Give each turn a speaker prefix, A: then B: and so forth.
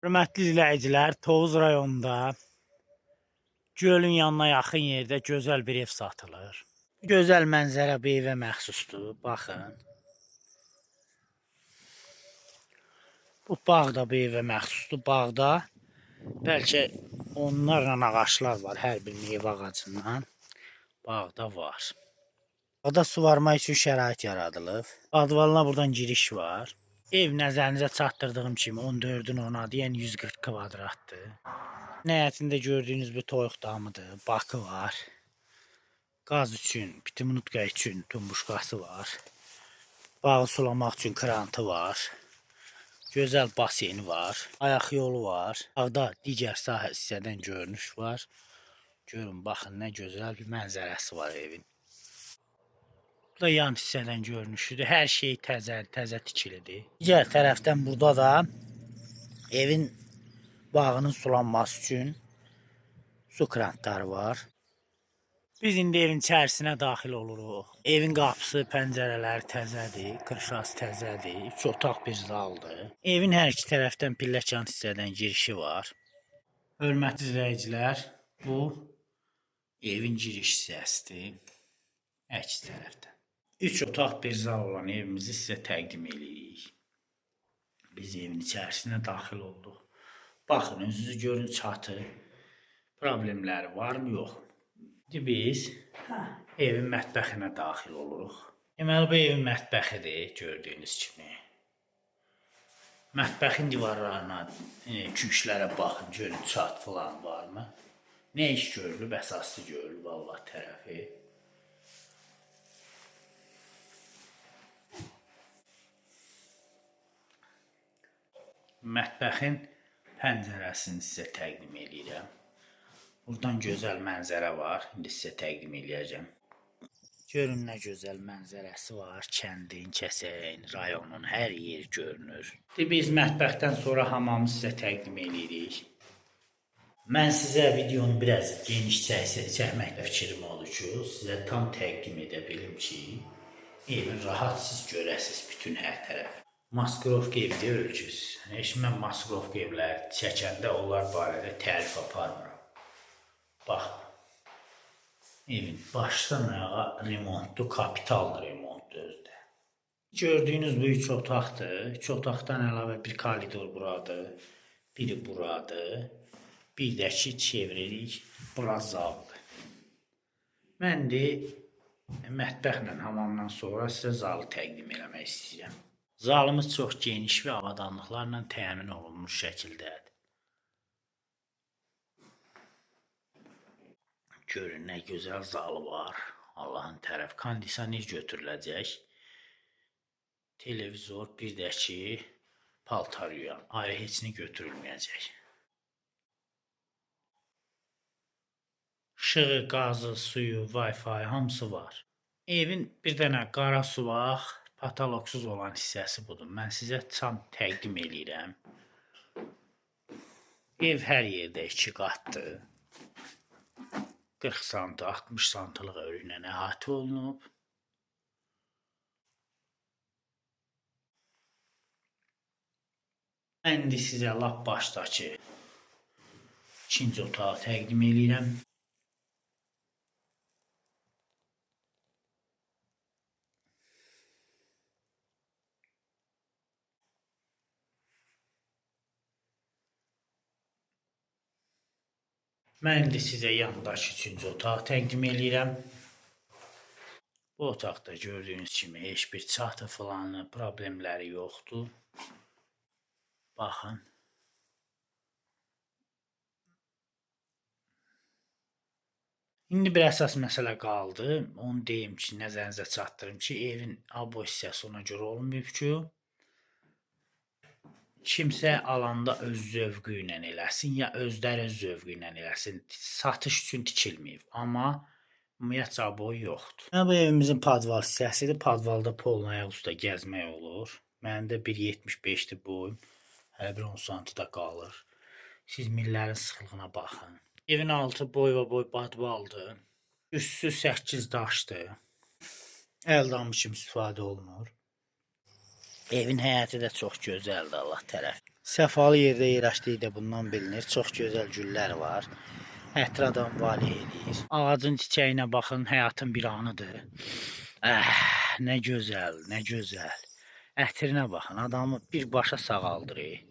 A: Hörmətli izləyicilər, Tovuz rayonunda gölün yanına yaxın yerdə gözəl bir ev satılır. Gözəl mənzərə bu evə məxsusdur. Baxın. Bu bağ da bu evə məxsusdur. Bağda bəlkə onlarla ağaçlar var. Hər bir meyvə ağacından bağda var. Bağda suvarma üçün şərait yaradılıb. Advalına buradan giriş var. Ev nəzərinizə çatdırdığım kimi 14-ün 10-adır, yəni 140 kvadratdır. Nəhayətində gördüyünüz bu toyuq damıdır, bakı var. Qaz üçün, bitimutka üçün tumbuşkası var. Bağı sulamaq üçün krantı var. Gözəl baseni var. Ayaq yolu var. Bağda digər sahə hissədən görünüş var. Görün, baxın, nə gözəl bir mənzərəsi var evin. Bu da yan hissədən görünüşüdür. Hər şey təzə tikilidir. Digər tərəfdən burada da evin bağının sulanması üçün su krantları var. Biz indi evin içərisinə daxil oluruq. Evin qapısı, pəncərələri təzədir, qırşası təzədir, 3 otaq bir zaldır. Evin hər iki tərəfdən pilləkan hissədən girişi var. Hörmətli izləyicilər, bu evin giriş hissəsidir. Əks tərəfdən. 3 otaq bir zal olan evimizi sizə təqdim edirik. Biz evin içərisinə daxil olduq. Baxın, özünüzü görün, çatı. Problemləri varmı, yox mu? İndi biz evin mətbəxinə daxil oluruq. Deməli, bu evin mətbəxidir, gördüyünüz kimi. Mətbəxin divarlarına, küşlərə baxın, görün, çat falan varmı? Nə iş görülüb, əsaslı görülüb Allah tərəfi. Mətbəxin pəncərəsini sizə təqdim edirəm. Buradan gözəl mənzərə var. İndi sizə təqdim edəcəm. Görün, nə gözəl mənzərəsi var. Kəndin, kəsəyin, rayonun hər yeri görünür. Biz mətbəxdən sonra hamamı sizə təqdim edirik. Mən sizə videonu biraz geniş çəkməkdə fikrim oldu ki, sizə tam təqdim edə bilim ki, evin rahat siz görəsiniz bütün hər tərəf. Maskirovka evdə ölçüsüz. Heç mən maskirovka evləri çəkəndə onlar barədə tərif aparmıram. Bax, evin başdan ayağa remontlu, kapital remontlu özdə. Gördüyünüz bu 3 otaqdır. 3 otaqdan əlavə bir koridor buradır, biri buradır. Bir də ki, çeviririk, bura zaldır. Mən de mətbəxlə, hamamdan sonra sizə zalı təqdim eləmək istəyirəm. Zalımız çox geniş və avadanlıqlarla təmin olunmuş şəkildədir. Görün, nə gözəl zalı var. Allahın tərəf. Kondisioner götürüləcək. Televizor, bir də ki, paltar yuyan. Ayrı heçini götürülməyəcək. Işığı, qazı, suyu, Wi-Fi hamısı var. Evin bir dənə qara suvaq, pataloksuz olan hissəsi budur. Mən sizə tam təqdim edirəm. Ev hər yerdə 2 qatdır. 40 sm, 60 sm-lıq örüklə əhatə olunub. Mən indi sizə lap başdakı ikinci otağı təqdim edirəm. Mən indi sizə yandakı 3-cü otağı təqdim edirəm. Bu otaqda gördüyünüz kimi heç bir çatı falanı, problemləri yoxdur. Baxın. İndi bir əsas məsələ qaldı. Onu deyim ki, nəzərinizə çatdırım ki, evin abo hissəsi ona görə olmayıb ki, kimsə alanda öz zövqü ilə eləsin, ya özləri öz zövqü ilə eləsin. Satış üçün tikilməyib, amma ümumiyyətcə boyu yoxdur. Bu evimizin padval hissəsidir. Padvalda polun ayaq üstə gəzmək olur. Mənim də 1.75-dir boyum. Hələ bir 10 sm-da qalır. Siz millərin sıxlığına baxın. Evin altı boy padvaldır. Üstü 8 daşdır. Əldamı kimi istifadə olunur. Evin həyəti də çox gözəldir Allah tərəf. Səfalı yerdə yerləşdiyi də bundan bilinir. Çox gözəl güllər var. Ətradan vali edir. Ağacın çiçəyinə baxın, həyatın bir anıdır. Nə gözəl, nə gözəl. Ətrinə baxın, adamı birbaşa sağaldırır.